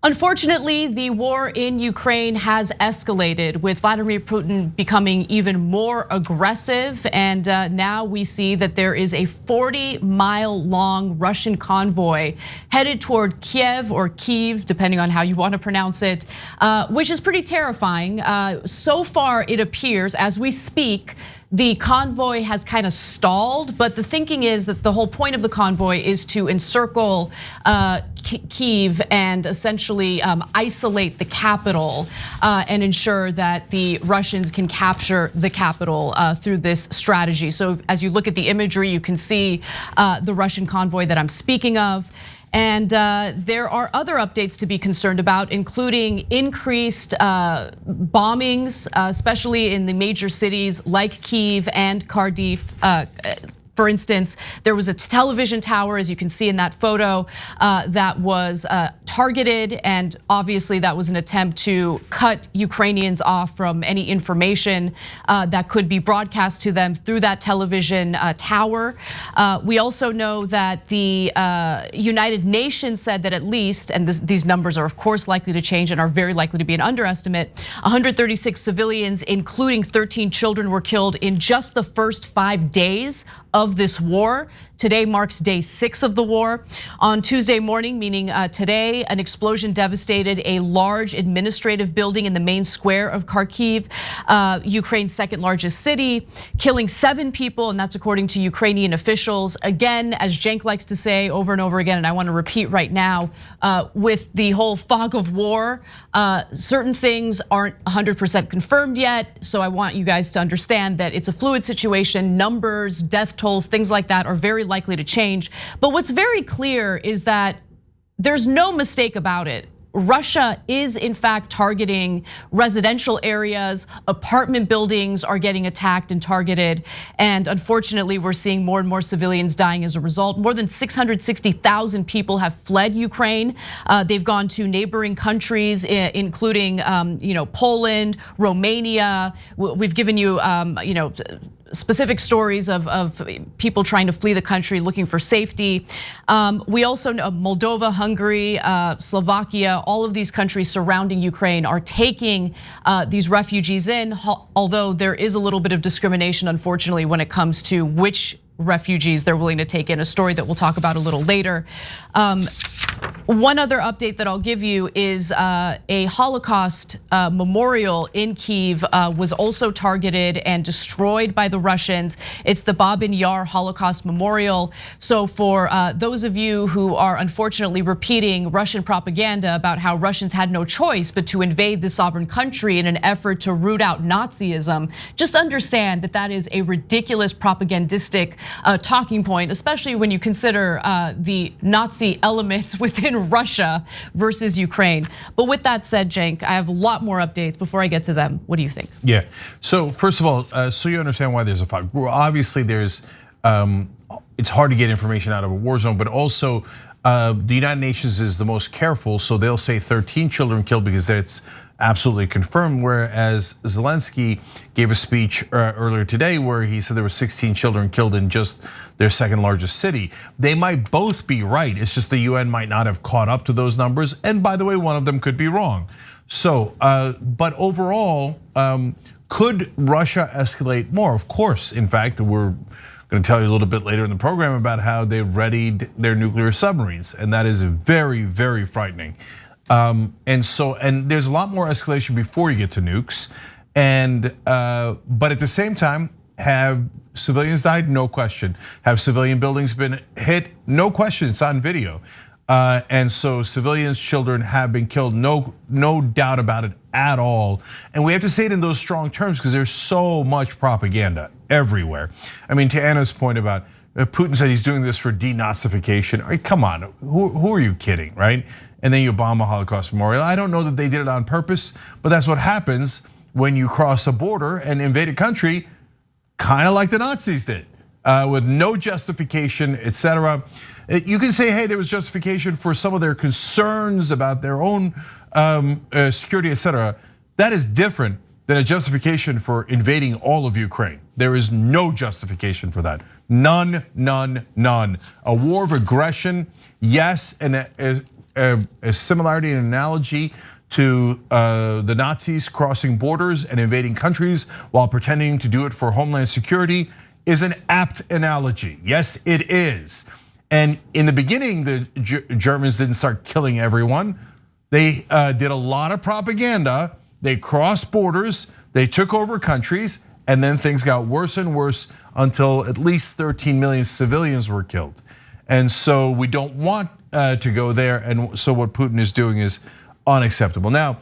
Unfortunately, the war in Ukraine has escalated, with Vladimir Putin becoming even more aggressive. And now we see that there is a 40-mile-long Russian convoy headed toward Kyiv or Kyiv, depending on how you want to pronounce it, which is pretty terrifying. So far, it appears, as we speak, the convoy has kind of stalled, but the thinking is that the whole point of the convoy is to encircle Kyiv and essentially isolate the capital and ensure that the Russians can capture the capital through this strategy. So as you look at the imagery, you can see the Russian convoy that I'm speaking of. And there are other updates to be concerned about, including increased bombings, especially in the major cities like Kyiv and Kharkiv. For instance, there was a television tower, as you can see in that photo, that was targeted, and obviously that was an attempt to cut Ukrainians off from any information that could be broadcast to them through that television tower. We also know that the United Nations said that at least, and these numbers are of course likely to change and are very likely to be an underestimate, 136 civilians, including 13 children, were killed in just the first 5 days of this war. Today marks day 6 of the war. On Tuesday morning, meaning today, an explosion devastated a large administrative building in the main square of Kharkiv, Ukraine's second largest city, killing 7 people, and that's according to Ukrainian officials. Again, as Cenk likes to say over and over again, and I want to repeat right now, with the whole fog of war, certain things aren't 100% confirmed yet. So I want you guys to understand that it's a fluid situation. Numbers, death tolls, things like that are very likely to change. But what's very clear is that there's no mistake about it. Russia is in fact targeting residential areas, apartment buildings are getting attacked and targeted, and unfortunately we're seeing more and more civilians dying as a result. More than 660,000 people have fled Ukraine. They've gone to neighboring countries, including Poland, Romania. We've given you specific stories of people trying to flee the country, looking for safety. We also know Moldova, Hungary, Slovakia, all of these countries surrounding Ukraine are taking these refugees in, although there is a little bit of discrimination, unfortunately, when it comes to which refugees they're willing to take in, a story that we'll talk about a little later. One other update that I'll give you is a Holocaust memorial in Kyiv was also targeted and destroyed by the Russians. It's the Babin Yar Holocaust Memorial. So for those of you who are unfortunately repeating Russian propaganda about how Russians had no choice but to invade the sovereign country in an effort to root out Nazism, just understand that that is a ridiculous propagandistic talking point, especially when you consider the Nazi elements within Russia versus Ukraine. But with that said, Cenk, I have a lot more updates. Before I get to them, what do you think? Yeah, so first of all, so you understand why there's a fog. Well, obviously there's, it's hard to get information out of a war zone, but also the United Nations is the most careful, so they'll say 13 children killed because that's absolutely confirmed, whereas Zelensky gave a speech earlier today where he said there were 16 children killed in just their second largest city. They might both be right, it's just the UN might not have caught up to those numbers, and by the way, one of them could be wrong. So, but overall, could Russia escalate more? Of course, in fact, we're going to tell you a little bit later in the program about how they've readied their nuclear submarines, and that is very, very frightening. And there's a lot more escalation before you get to nukes, but at the same time, have civilians died? No question. Have civilian buildings been hit? No question. It's on video, and so civilians, children have been killed. No doubt about it at all. And we have to say it in those strong terms because there's so much propaganda everywhere. I mean, to Anna's point about Putin said he's doing this for denazification. I mean, come on, who are you kidding, right? And then you bomb a Holocaust memorial. I don't know that they did it on purpose, but that's what happens when you cross a border and invade a country, kind of like the Nazis did, with no justification, etc. You can say, hey, there was justification for some of their concerns about their own security, etc. That is different than a justification for invading all of Ukraine. There is no justification for that. None, none, none. A war of aggression, yes, and a similarity and analogy to the Nazis crossing borders and invading countries while pretending to do it for homeland security is an apt analogy. Yes, it is. And in the beginning, the Germans didn't start killing everyone. They did a lot of propaganda. They crossed borders, they took over countries, and then things got worse and worse until at least 13 million civilians were killed. And so we don't want to go there, and so what Putin is doing is unacceptable. Now,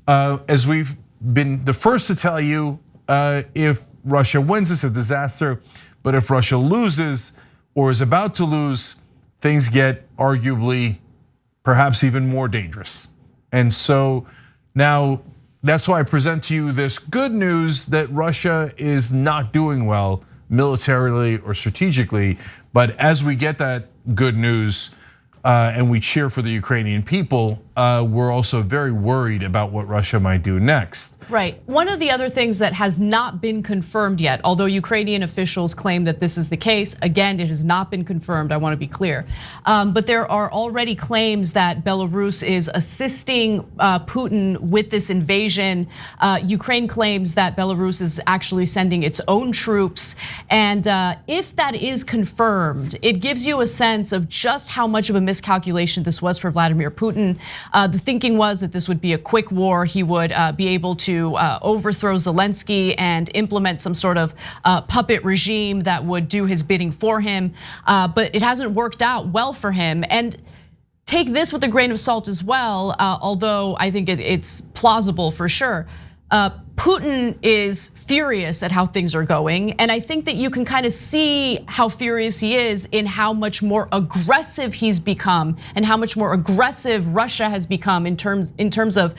as we've been the first to tell you, if Russia wins, it's a disaster, but if Russia loses or is about to lose, things get arguably perhaps even more dangerous. And so now that's why I present to you this good news that Russia is not doing well militarily or strategically. But as we get that good news and we cheer for the Ukrainian people, we're also very worried about what Russia might do next. Right. One of the other things that has not been confirmed yet, although Ukrainian officials claim that this is the case, again, it has not been confirmed, I want to be clear. But there are already claims that Belarus is assisting Putin with this invasion. Ukraine claims that Belarus is actually sending its own troops. And if that is confirmed, it gives you a sense of just how much of a miscalculation this was for Vladimir Putin. The thinking was that this would be a quick war. He would be able to overthrow Zelensky and implement some sort of puppet regime that would do his bidding for him. But it hasn't worked out well for him. And take this with a grain of salt as well, although I think it's plausible for sure. Putin is furious at how things are going, and I think that you can kind of see how furious he is in how much more aggressive he's become and how much more aggressive Russia has become in terms of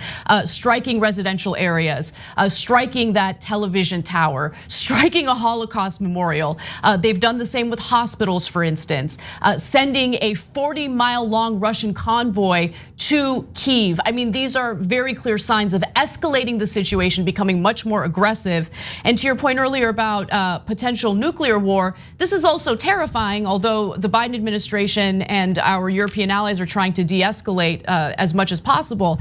striking residential areas, striking that television tower, striking a Holocaust memorial. They've done the same with hospitals, for instance, sending a 40-mile-long Russian convoy to Kyiv. I mean, these are very clear signs of escalating the situation, becoming much more aggressive. And to your point earlier about potential nuclear war, this is also terrifying, although the Biden administration and our European allies are trying to de-escalate as much as possible.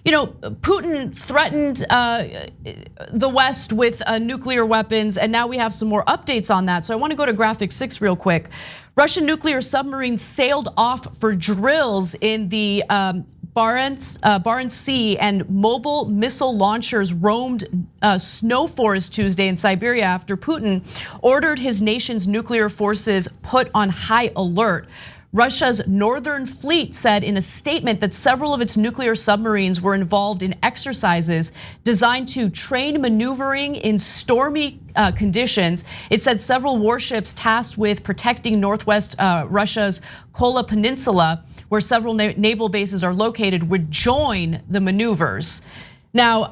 You know, Putin threatened the West with nuclear weapons, and now we have some more updates on that. So I want to go to graphic 6 real quick. Russian nuclear submarines sailed off for drills in the Barents Sea, and mobile missile launchers roamed snow forest Tuesday in Siberia after Putin ordered his nation's nuclear forces put on high alert. Russia's Northern Fleet said in a statement that several of its nuclear submarines were involved in exercises designed to train maneuvering in stormy conditions. It said several warships tasked with protecting northwest Russia's Kola Peninsula, where several naval bases are located, would join the maneuvers. Now,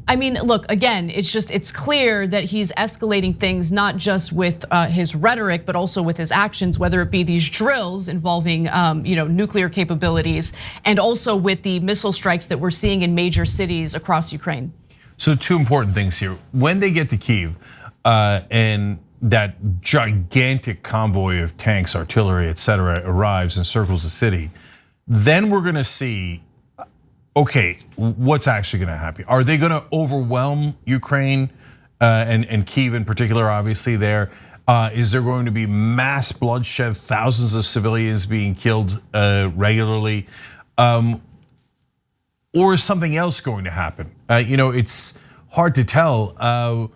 I mean, look, again, it's clear that he's escalating things not just with his rhetoric, but also with his actions, whether it be these drills involving nuclear capabilities, and also with the missile strikes that we're seeing in major cities across Ukraine. So 2 important things here. When they get to Kyiv and that gigantic convoy of tanks, artillery, etc., arrives and circles the city, then we're gonna see, okay, what's actually gonna happen? Are they gonna overwhelm Ukraine and Kyiv in particular, obviously there? Is there going to be mass bloodshed, thousands of civilians being killed regularly? Or is something else going to happen? It's hard to tell.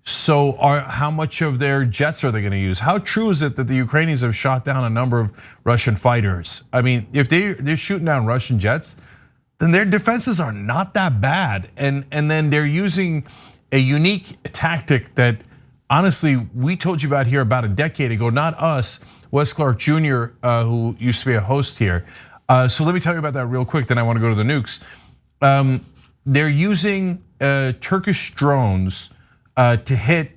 So how much of their jets are they gonna use? How true is it that the Ukrainians have shot down a number of Russian fighters? I mean, if they're shooting down Russian jets, then their defenses are not that bad. And then they're using a unique tactic that honestly, we told you about here about a decade ago, not us, Wes Clark Jr., who used to be a host here. So let me tell you about that real quick, then I wanna go to the nukes. They're using Turkish drones to hit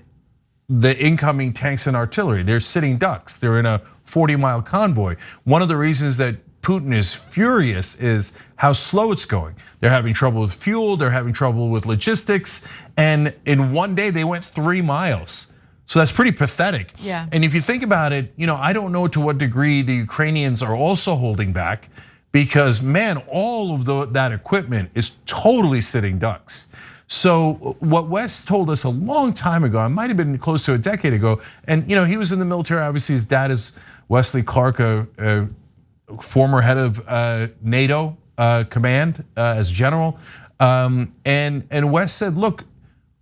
the incoming tanks and artillery. They're sitting ducks. They're in a 40-mile convoy. One of the reasons that Putin is furious is how slow it's going. They're having trouble with fuel, they're having trouble with logistics, and in one day they went 3 miles. So that's pretty pathetic. Yeah. And if you think about it, I don't know to what degree the Ukrainians are also holding back, because man, all of that equipment is totally sitting ducks. So what Wes told us a long time ago, it might have been close to a decade ago, and he was in the military. Obviously, his dad is Wesley Clark, a former head of NATO command as general, and Wes said, "Look,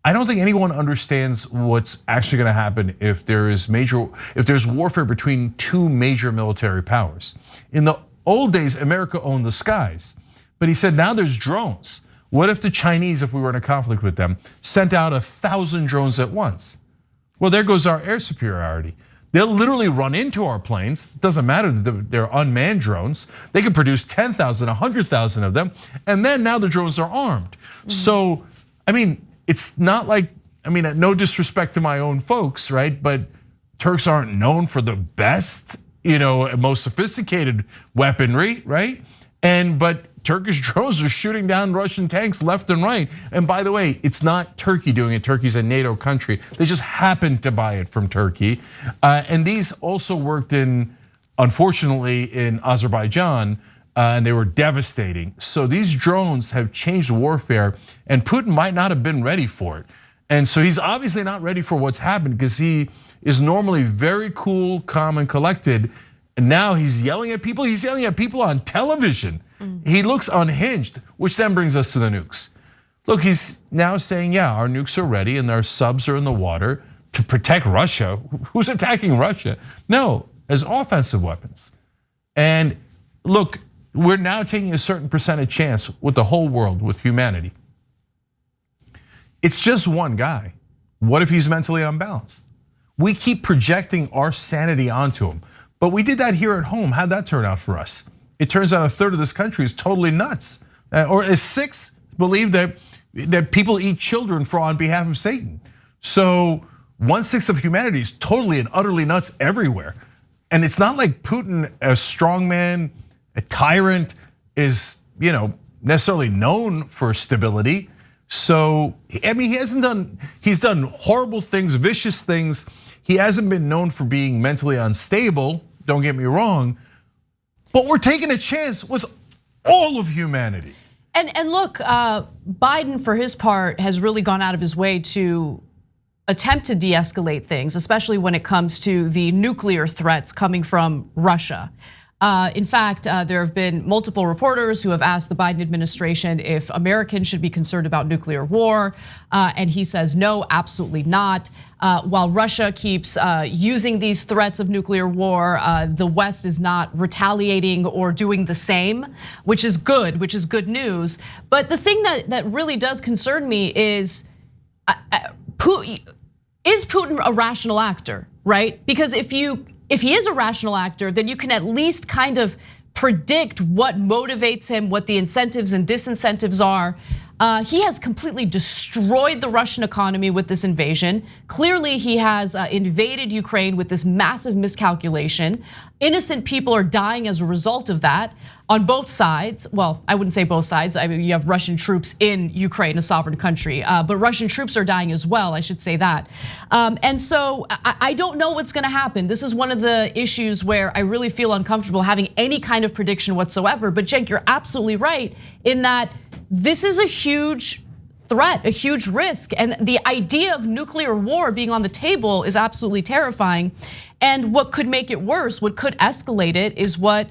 I don't think anyone understands what's actually going to happen if there's warfare between two major military powers. In the old days, America owned the skies, but he said now there's drones. What if the Chinese, if we were in a conflict with them, sent out 1,000 drones at once? Well, there goes our air superiority. They'll literally run into our planes. It doesn't matter that they're unmanned drones. They can produce 10,000, 100,000 of them, and then now the drones are armed. So, I mean, it's not like, no disrespect to my own folks, right? But Turks aren't known for the best, most sophisticated weaponry, right? But Turkish drones are shooting down Russian tanks left and right. And by the way, it's not Turkey doing it. Turkey's a NATO country. They just happened to buy it from Turkey. And these also worked unfortunately, in Azerbaijan, and they were devastating. So these drones have changed warfare, and Putin might not have been ready for it. And so he's obviously not ready for what's happened, because he is normally very cool, calm, and collected. And now he's yelling at people. He's yelling at people on television. He looks unhinged, which then brings us to the nukes. Look, he's now saying, yeah, our nukes are ready and our subs are in the water to protect Russia. Who's attacking Russia? No, as offensive weapons. And look, we're now taking a certain percentage chance with the whole world, with humanity. It's just one guy. What if he's mentally unbalanced? We keep projecting our sanity onto him. But we did that here at home. How'd that turn out for us? It turns out 1/3 of this country is totally nuts. Or a 1/6 believe that people eat children on behalf of Satan. So 1/6 of humanity is totally and utterly nuts everywhere. And it's not like Putin, a strongman, a tyrant, is necessarily known for stability. So he's done horrible things, vicious things. He hasn't been known for being mentally unstable, don't get me wrong, but we're taking a chance with all of humanity. And look, Biden, for his part, has really gone out of his way to attempt to de-escalate things, especially when it comes to the nuclear threats coming from Russia. In fact, there have been multiple reporters who have asked the Biden administration if Americans should be concerned about nuclear war, and he says no, absolutely not. While Russia keeps using these threats of nuclear war, the West is not retaliating or doing the same, which is good news. But the thing that really does concern me is Putin a rational actor, right? Because if he is a rational actor, then you can at least kind of predict what motivates him, what the incentives and disincentives are. He has completely destroyed the Russian economy with this invasion. Clearly, he has invaded Ukraine with this massive miscalculation. Innocent people are dying as a result of that on both sides. Well, I wouldn't say both sides. I mean, you have Russian troops in Ukraine, a sovereign country, but Russian troops are dying as well, I should say that. And so I don't know what's gonna happen. This is one of the issues where I really feel uncomfortable having any kind of prediction whatsoever. But Cenk, you're absolutely right in that this is a huge threat, a huge risk. And the idea of nuclear war being on the table is absolutely terrifying. And what could make it worse, what could escalate it, is what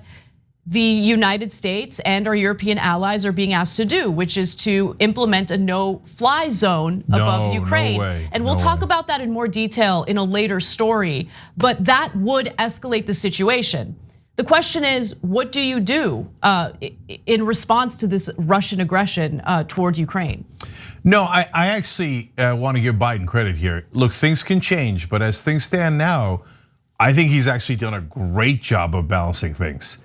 the United States and our European allies are being asked to do, which is to implement a no-fly zone above Ukraine. No way, and we'll talk about that in more detail in a later story, but that would escalate the situation. The question is, what do you do in response to this Russian aggression toward Ukraine? No, I actually want to give Biden credit here. Look, things can change, but as things stand now, I think he's actually done a great job of balancing things.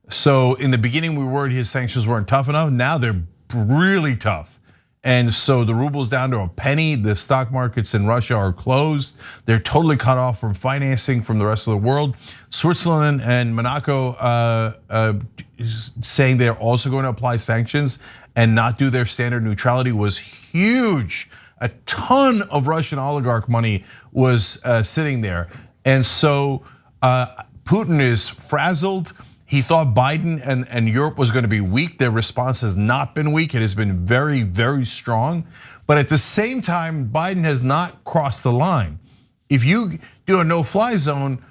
So in the beginning, we were worried his sanctions weren't tough enough. Now they're really tough. And so the ruble's down to a penny. The stock markets in Russia are closed. They're totally cut off from financing from the rest of the world. Switzerland and Monaco saying they're also going to apply sanctions and not do their standard neutrality was huge. A ton of Russian oligarch money was sitting there. And so Putin is frazzled. He thought Biden and Europe was going to be weak. Their response has not been weak. It has been very, very strong. But at the same time, Biden has not crossed the line. If you do a no-fly zone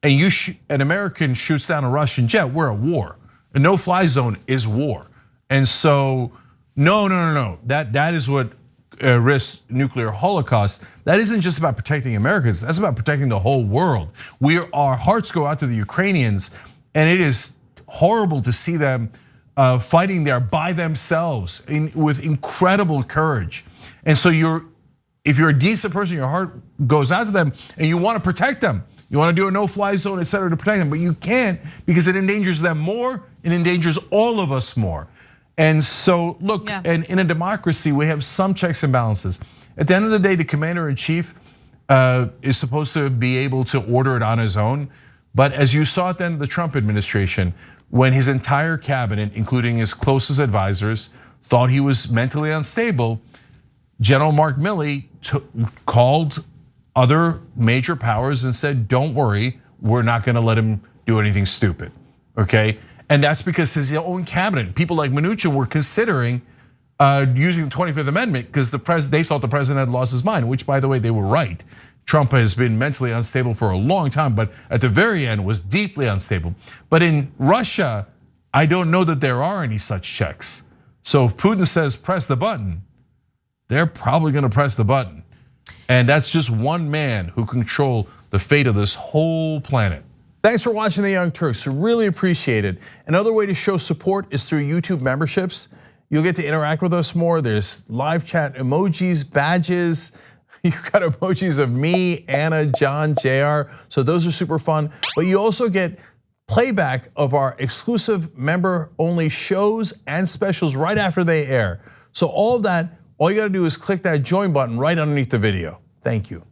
and an American shoots down a Russian jet, we're at war. A no-fly zone is war. And so, no. That is what risks nuclear holocaust. That isn't just about protecting Americans. That's about protecting the whole world. Our hearts go out to the Ukrainians, and it is horrible to see them fighting there by themselves with incredible courage. And so if you're a decent person, your heart goes out to them, and you want to protect them. You want to do a no-fly zone, et cetera, to protect them, but you can't because it endangers them more. It endangers all of us more. And so, look, and in a democracy, we have some checks and balances. At the end of the day, the commander-in-chief is supposed to be able to order it on his own. But as you saw at the end of the Trump administration, when his entire cabinet, including his closest advisors, thought he was mentally unstable, General Mark Milley called other major powers and said, don't worry, we're not gonna let him do anything stupid, okay? And that's because his own cabinet, people like Mnuchin were considering using the 25th Amendment because they thought the president had lost his mind, which by the way, they were right. Trump has been mentally unstable for a long time, but at the very end was deeply unstable. But in Russia, I don't know that there are any such checks. So if Putin says press the button, they're probably gonna press the button. And that's just one man who control the fate of this whole planet. Thanks for watching The Young Turks, really appreciate it. Another way to show support is through YouTube memberships. You'll get to interact with us more. There's live chat emojis, badges. You've got emojis of me, Anna, John, JR. So those are super fun. But you also get playback of our exclusive member-only shows and specials right after they air. So all of that, all you gotta do is click that join button right underneath the video. Thank you.